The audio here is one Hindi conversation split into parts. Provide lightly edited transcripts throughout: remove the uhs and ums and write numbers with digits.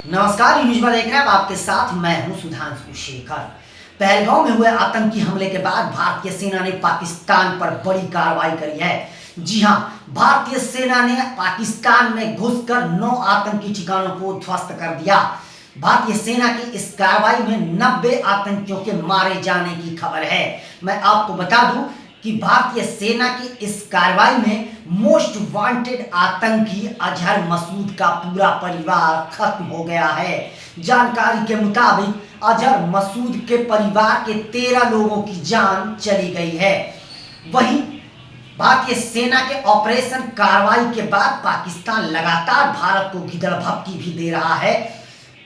नमस्कार, न्यूज में देख रहे हैं आप, आपके साथ मैं हूं सुधांशु शेखर। पहलगांव में हुए आतंकी हमले के बाद भारतीय सेना ने पाकिस्तान पर बड़ी कार्रवाई करी है। जी हां, भारतीय सेना ने पाकिस्तान में घुसकर 9 आतंकी ठिकानों को ध्वस्त कर दिया। भारतीय सेना की इस कार्रवाई में 90 आतंकियों के मारे जाने की खबर है। मैं आपको बता दूं कि भारतीय सेना की इस कार्रवाई में मोस्ट वांटेड आतंकी अजहर मसूद का पूरा परिवार खत्म हो गया है। जानकारी के मुताबिक अजहर मसूद के परिवार के 13 लोगों की जान चली गई है। वहीं भारतीय सेना के ऑपरेशन कार्रवाई के बाद पाकिस्तान लगातार भारत को गिदड़भपकी भी दे रहा है।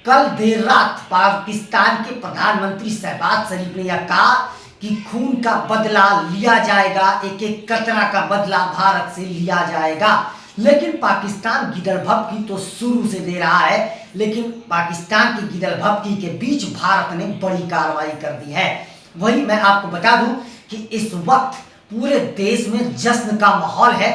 कल देर रात पाकिस्तान के प्रधानमंत्री शहबाज शरीफ ने यह कहा कि खून का बदला लिया जाएगा, एक एक कतरा का बदला भारत से लिया जाएगा। लेकिन पाकिस्तान गिदड़भपकी तो शुरू से दे रहा है, लेकिन पाकिस्तान की गिदड़भपकी के बीच भारत ने बड़ी कार्रवाई कर दी है। वहीं मैं आपको बता दूं कि इस वक्त पूरे देश में जश्न का माहौल है,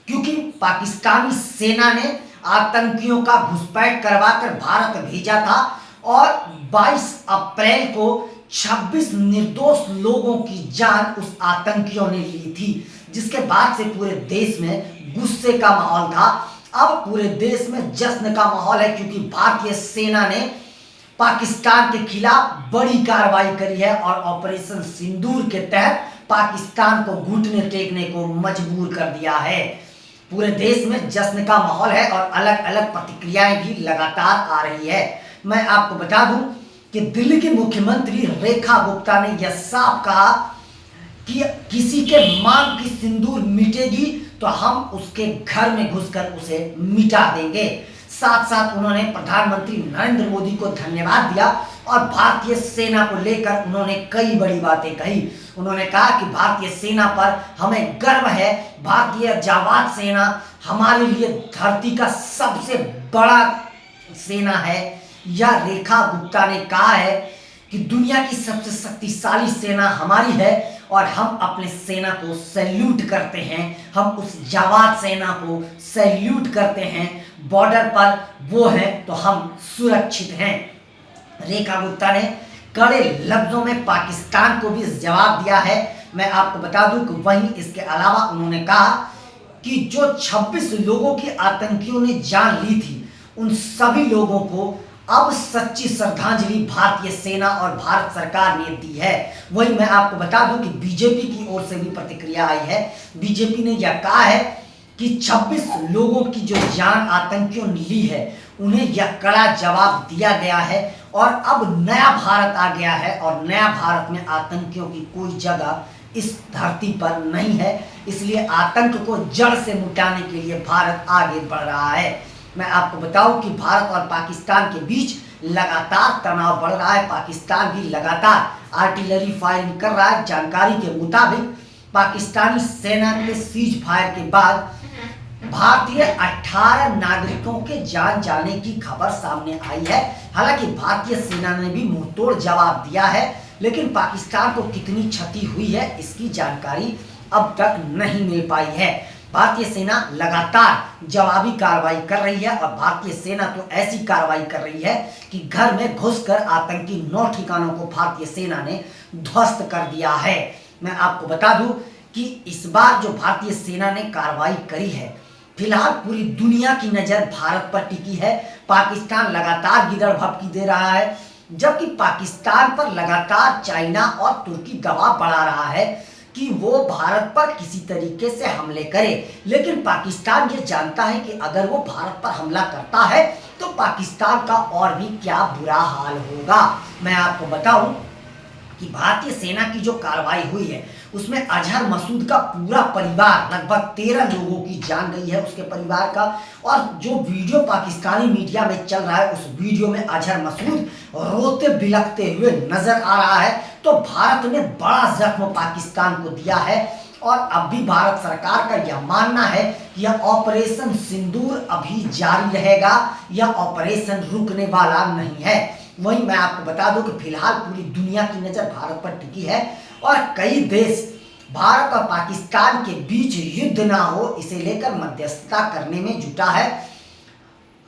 क्योंकि पाकिस्तानी सेना ने आतंकियों का घुसपैठ करवाकर भारत भेजा था और 22 अप्रैल को 26 निर्दोष लोगों की जान उस आतंकियों ने ली थी, जिसके बाद से पूरे देश में गुस्से का माहौल था। अब पूरे देश में जश्न का माहौल है, क्योंकि भारतीय सेना ने पाकिस्तान के खिलाफ बड़ी कार्रवाई करी है और ऑपरेशन सिंदूर के तहत पाकिस्तान को घुटने टेकने को मजबूर कर दिया है। पूरे देश में जश्न का माहौल है और अलग अलग प्रतिक्रियाएं भी लगातार आ रही है। मैं आपको बता दूं कि दिल्ली की मुख्यमंत्री रेखा गुप्ता ने यह साफ कहा कि किसी के मांग की सिंदूर मिटेगी तो हम उसके घर में घुसकर उसे मिटा देंगे। साथ साथ उन्होंने प्रधानमंत्री नरेंद्र मोदी को धन्यवाद दिया और भारतीय सेना को लेकर उन्होंने कई बड़ी बातें कही। उन्होंने कहा कि भारतीय सेना पर हमें गर्व है, भारतीय जाबाज सेना हमारे लिए धरती का सबसे बड़ा सेना है। यह रेखा गुप्ता ने कहा है कि दुनिया की सबसे शक्तिशाली सेना हमारी है और हम अपने सेना को सैल्यूट करते हैं, हम उस जाबाज सेना को सैल्यूट करते हैं। बॉर्डर पर वो है तो हम सुरक्षित हैं। रेखा गुप्ता ने कड़े लफ्जों में पाकिस्तान को भी जवाब दिया है। मैं आपको बता दूं कि वहीं इसके अलावा उन्होंने कहा कि जो 26 लोगों की आतंकियों ने जान ली थी, उन सभी लोगों को अब सच्ची श्रद्धांजलि भारतीय सेना और भारत सरकार ने दी है। वहीं मैं आपको बता दूं कि बीजेपी की ओर से भी प्रतिक्रिया आई है। बीजेपी ने यह कहा है कि 26 लोगों की जो जान आतंकियों ने ली है, उन्हें यह कड़ा जवाब दिया गया है और अब नया भारत आ गया है और नया भारत में आतंकियों की कोई जगह इस धरती पर नहीं है। इसलिए आतंक को जड़ से मिटाने के लिए भारत आगे बढ़ रहा है। मैं आपको बताऊं कि भारत और पाकिस्तान के बीच लगातार तनाव बढ़ रहा है। पाकिस्तान भी लगातार आर्टिलरी फायरिंग कर रहा है। जानकारी के मुताबिक पाकिस्तानी सेना के सीज फायर के बाद भारतीय 18 नागरिकों के जान जाने की खबर सामने आई है। हालांकि भारतीय सेना ने भी मुंहतोड़ जवाब दिया है, लेकिन पाकिस्तान को कितनी क्षति हुई है इसकी जानकारी अब तक नहीं मिल पाई है। भारतीय सेना लगातार जवाबी कार्रवाई कर रही है और भारतीय सेना तो ऐसी कार्रवाई कर रही है कि घर में घुसकर आतंकी 9 ठिकानों को भारतीय सेना ने ध्वस्त कर दिया है। मैं आपको बता दूं कि इस बार जो भारतीय सेना ने कार्रवाई करी है, फिलहाल पूरी दुनिया की नजर भारत पर टिकी है। पाकिस्तान लगातार गिदड़भपकी दे रहा है, जबकि पाकिस्तान पर लगातार चाइना और तुर्की दबाव बढ़ा रहा है कि वो भारत पर किसी तरीके से हमले करे। लेकिन पाकिस्तान ये जानता है कि अगर वो भारत पर हमला करता है तो पाकिस्तान का और भी क्या बुरा हाल होगा। मैं आपको बताऊं कि भारतीय सेना की जो कार्रवाई हुई है, उसमें अजहर मसूद का पूरा परिवार, लगभग 13 लोगों की जान गई है उसके परिवार का। और जो वीडियो पाकिस्तानी मीडिया में चल रहा है, उस वीडियो में अजहर मसूद रोते बिलखते हुए नजर आ रहा है। तो भारत ने बड़ा जख्म पाकिस्तान को दिया है और अब भी भारत सरकार का यह मानना है कि यह ऑपरेशन सिंदूर अभी जारी रहेगा, यह ऑपरेशन रुकने वाला नहीं है। वहीं मैं आपको बता दूं कि फिलहाल पूरी दुनिया की नजर भारत पर टिकी है और कई देश भारत और पाकिस्तान के बीच युद्ध ना हो, इसे लेकर मध्यस्थता करने में जुटा है।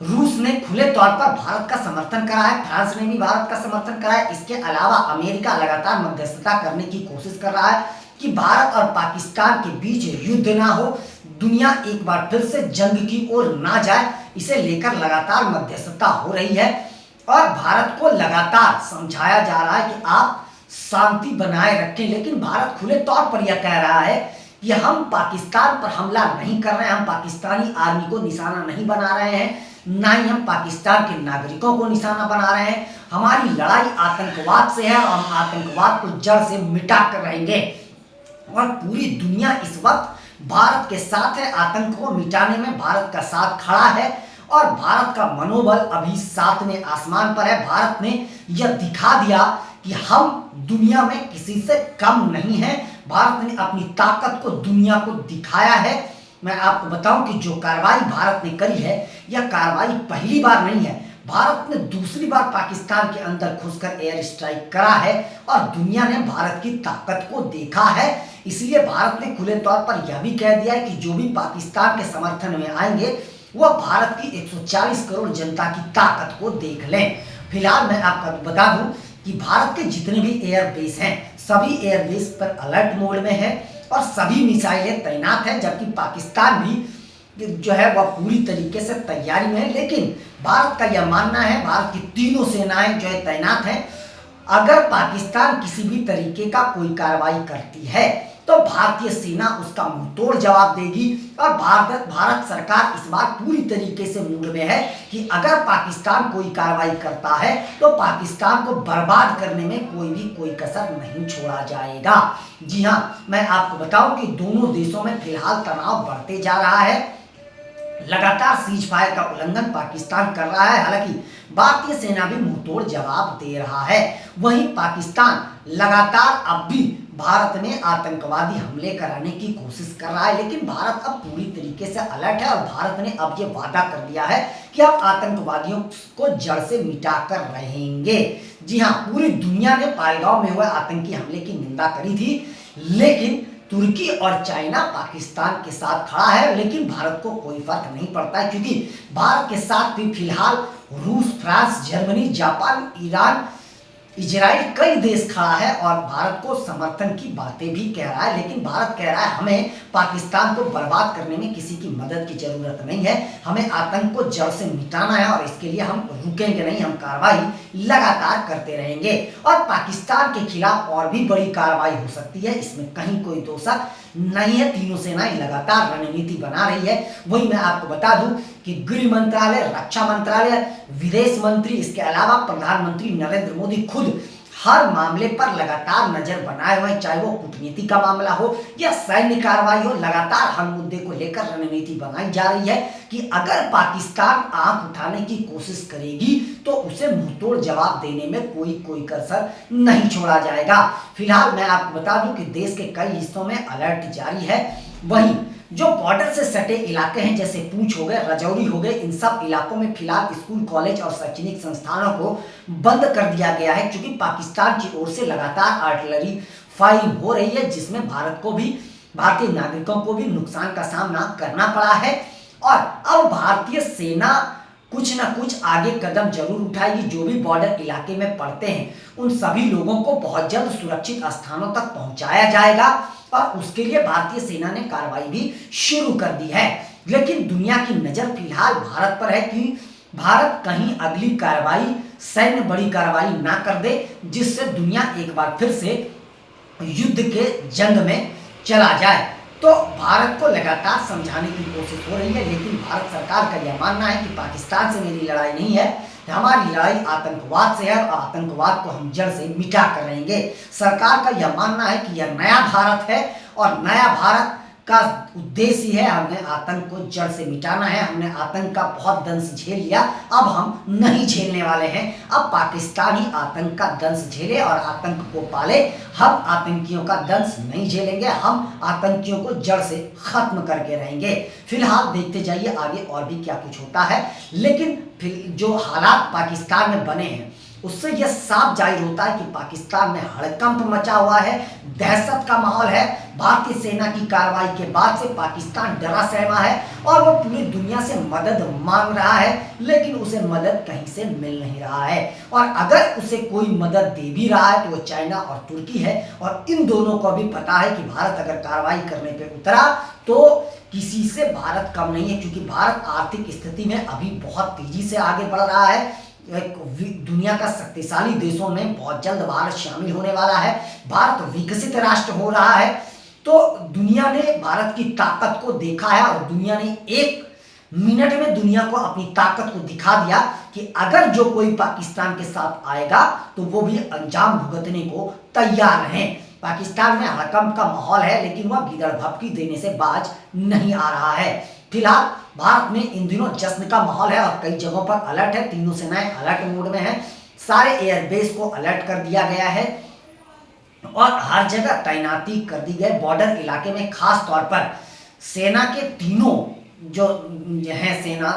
रूस ने खुले तौर पर भारत का समर्थन करा है, फ्रांस ने भी भारत का समर्थन करा है। इसके अलावा अमेरिका लगातार मध्यस्थता करने की कोशिश कर रहा है कि भारत और पाकिस्तान के बीच युद्ध ना हो, दुनिया एक बार फिर से जंग की ओर ना जाए। इसे लेकर लगातार मध्यस्थता हो रही है और भारत को लगातार समझाया जा रहा है कि आप शांति बनाए रखें। लेकिन भारत खुले तौर पर यह कह रहा है कि हम पाकिस्तान पर हमला नहीं कर रहे हैं, हम पाकिस्तानी आर्मी को निशाना नहीं बना रहे हैं, ना ही हम पाकिस्तान के नागरिकों को निशाना बना रहे हैं। हमारी लड़ाई आतंकवाद से है और हम आतंकवाद को जड़ से मिटा कर रहेंगे। और पूरी दुनिया इस वक्त भारत के साथ है, आतंक को मिटाने में भारत का साथ खड़ा है और भारत का मनोबल अभी सातवें आसमान पर है। भारत ने यह दिखा दिया कि हम दुनिया में किसी से कम नहीं है। भारत ने अपनी ताकत को दुनिया को दिखाया है। मैं आपको बताऊं कि जो कार्रवाई भारत ने करी है, यह कार्रवाई पहली बार नहीं है। भारत ने दूसरी बार पाकिस्तान के अंदर घुसकर एयर स्ट्राइक करा है और दुनिया ने भारत की ताकत को देखा है। इसलिए भारत ने खुले तौर पर यह भी कह दिया है कि जो भी पाकिस्तान के समर्थन में आएंगे वह भारत की 140 करोड़ जनता की ताकत को देख लें। फिलहाल मैं आपको बता दूं कि भारत के जितने भी एयरबेस हैं, सभी एयरबेस पर अलर्ट मोड में है और सभी मिसाइलें तैनात हैं, जबकि पाकिस्तान भी जो है वह पूरी तरीके से तैयारी में है। लेकिन भारत का यह मानना है, भारत की तीनों सेनाएं जो है तैनात हैं, अगर पाकिस्तान किसी भी तरीके का कोई कार्रवाई करती है तो भारतीय सेना उसका मुंहतोड़ जवाब देगी। और भारत सरकार इस बार पूरी तरीके से मूड में है कि अगर पाकिस्तान कोई कार्रवाई करता है तो पाकिस्तान को बर्बाद करने में कोई कसर नहीं छोड़ा जाएगा। जी हाँ, मैं आपको बताऊं कि दोनों देशों में फिलहाल तनाव बढ़ते जा रहा है। लगातार सीज फायर का उल्लंघन पाकिस्तान कर रहा है, हालांकि भारतीय सेना भी मुंहतोड़ जवाब दे रहा है। वहीं पाकिस्तान लगातार अब भी भारत में आतंकवादी हमले कराने की कोशिश कर रहा है, लेकिन भारत अब पूरी तरीके से अलर्ट है और भारत ने अब ये वादा कर दिया है कि हम आतंकवादियों को जड़ से मिटा कर रहेंगे। जी हाँ, पूरी दुनिया ने पहलगाम में हुए आतंकी हमले की निंदा करी थी, लेकिन तुर्की और चाइना पाकिस्तान के साथ खड़ा है। लेकिन भारत को कोई फर्क नहीं पड़ता है, क्योंकि भारत के साथ भी फिलहाल रूस, France, Germany, Japan, Iran, Israel कई देश खड़ा है और भारत को समर्थन की बातें भी कह रहा है। लेकिन भारत कह रहा है हमें पाकिस्तान को बर्बाद करने में किसी की मदद की जरूरत नहीं है, हमें आतंक को जड़ से मिटाना है और इसके लिए हम रुकेंगे नहीं, हम कार्रवाई लगातार करते रहेंगे। और पाकिस्तान के खिलाफ और भी बड़ी कार्रवाई हो सकती है, इसमें कहीं कोई दो शक नहीं है। तीनों सेनाएं लगातार रणनीति बना रही है। वही मैं आपको बता दूं कि गृह मंत्रालय, रक्षा मंत्रालय, विदेश मंत्री, इसके अलावा प्रधानमंत्री नरेंद्र मोदी खुद हर मामले पर लगातार नजर बनाए हुए, चाहे वो कूटनीति का मामला हो या सैन्य कार्रवाई हो। लगातार हर मुद्दे को लेकर रणनीति बनाई जा रही है कि अगर पाकिस्तान आंख उठाने की कोशिश करेगी तो उसे मुंहतोड़ जवाब देने में कोई कसर नहीं छोड़ा जाएगा। फिलहाल मैं आपको बता दूं कि देश के कई हिस्सों में अलर्ट जारी है। वहीं जो बॉर्डर से सटे इलाके हैं, जैसे पूंछ हो गए, राजौरी हो गए, इन सब इलाकों में फिलहाल स्कूल, कॉलेज और शैक्षणिक संस्थानों को बंद कर दिया गया है, क्योंकि पाकिस्तान की ओर से लगातार आर्टिलरी फायरिंग हो रही है, जिसमें भारत को भी, भारतीय नागरिकों को भी नुकसान का सामना करना पड़ा है। और अब भारतीय सेना कुछ न कुछ आगे कदम जरूर उठाएगी। जो भी बॉर्डर इलाके में पड़ते हैं उन सभी लोगों को बहुत जल्द सुरक्षित स्थानों तक पहुंचाया जाएगा और उसके लिए भारतीय सेना ने कार्रवाई भी शुरू कर दी है। लेकिन दुनिया की नजर फिलहाल भारत पर है कि भारत कहीं अगली कार्रवाई, सैन्य बड़ी कार्रवाई ना कर दे, जिससे दुनिया एक बार फिर से युद्ध के जंग में चला जाए। तो भारत को लगातार समझाने की कोशिश हो रही है, लेकिन भारत सरकार का यह मानना है कि पाकिस्तान से मेरी लड़ाई नहीं है, हमारी लड़ाई आतंकवाद से है और आतंकवाद को हम जड़ से मिटा कर रहेंगे। सरकार का यह मानना है कि यह नया भारत है और नया भारत का उद्देश्य है हमें आतंक को जड़ से मिटाना है। हमने आतंक का बहुत दंश झेल लिया, अब हम नहीं झेलने वाले हैं। अब पाकिस्तान ही आतंक का दंश झेले और आतंक को पाले। हम आतंकियों का दंश नहीं झेलेंगे, हम आतंकियों को जड़ से खत्म करके रहेंगे। फिलहाल देखते जाइए आगे और भी क्या कुछ होता है। लेकिन फिर जो हालात पाकिस्तान में बने हैं उससे यह साफ जाहिर होता है कि पाकिस्तान में हड़कंप मचा हुआ है, दहशत का माहौल है। भारतीय सेना की कार्रवाई के बाद से पाकिस्तान डरा सहमा है और वो पूरी दुनिया से मदद मांग रहा है, लेकिन उसे मदद कहीं से मिल नहीं रहा है। और अगर उसे कोई मदद दे भी रहा है तो वो चाइना और तुर्की है, और इन दोनों को भी पता है कि भारत अगर कार्रवाई करने पे उतरा तो किसी से भारत कम नहीं है, क्योंकि भारत आर्थिक स्थिति में अभी बहुत तेजी से आगे बढ़ रहा है। दुनिया का शक्तिशाली देशों में बहुत जल्द भारत शामिल होने वाला है। भारत विकसित राष्ट्र हो रहा है। तो दुनिया ने भारत की ताकत को देखा है और दुनिया ने 1 मिनट में दुनिया को अपनी ताकत को दिखा दिया कि अगर जो कोई पाकिस्तान के साथ आएगा तो वो भी अंजाम भुगतने को तैयार हैं। पाकिस्तान में हड़कंप का माहौल है, लेकिन वह गिदड़ भपकी देने से बाज नहीं आ रहा है। फिलहाल भारत में इन दिनों जश्न का माहौल है और कई जगहों पर अलर्ट है। तीनों सेनाएं अलर्ट मोड में हैं। सारे एयरबेस को अलर्ट कर दिया गया है और हर जगह तैनाती कर दी गई। बॉर्डर इलाके में खास तौर पर सेना के तीनों जो हैं, सेना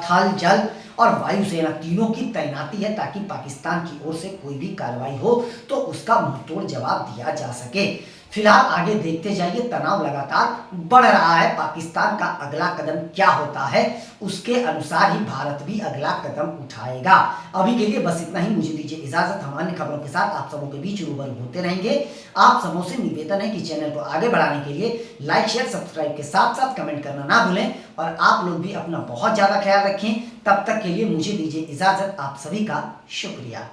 थल जल और वायुसेना तीनों की तैनाती है, ताकि पाकिस्तान की ओर से कोई भी कार्रवाई हो तो उसका मुंहतोड़ जवाब दिया जा सके। फिलहाल आगे देखते जाइए, तनाव लगातार बढ़ रहा है। पाकिस्तान का अगला कदम क्या होता है उसके अनुसार ही भारत भी अगला कदम उठाएगा। अभी के लिए बस इतना ही, मुझे दीजिए इजाजत। हम अन्य खबरों के साथ आप सबों के बीच रूबरू होते रहेंगे। आप सबों से निवेदन है कि चैनल को आगे बढ़ाने के लिए लाइक शेयर सब्सक्राइब के साथ साथ कमेंट करना ना भूलें, और आप लोग भी अपना बहुत ज़्यादा ख्याल रखें। तब तक के लिए मुझे दीजिए इजाजत। आप सभी का शुक्रिया।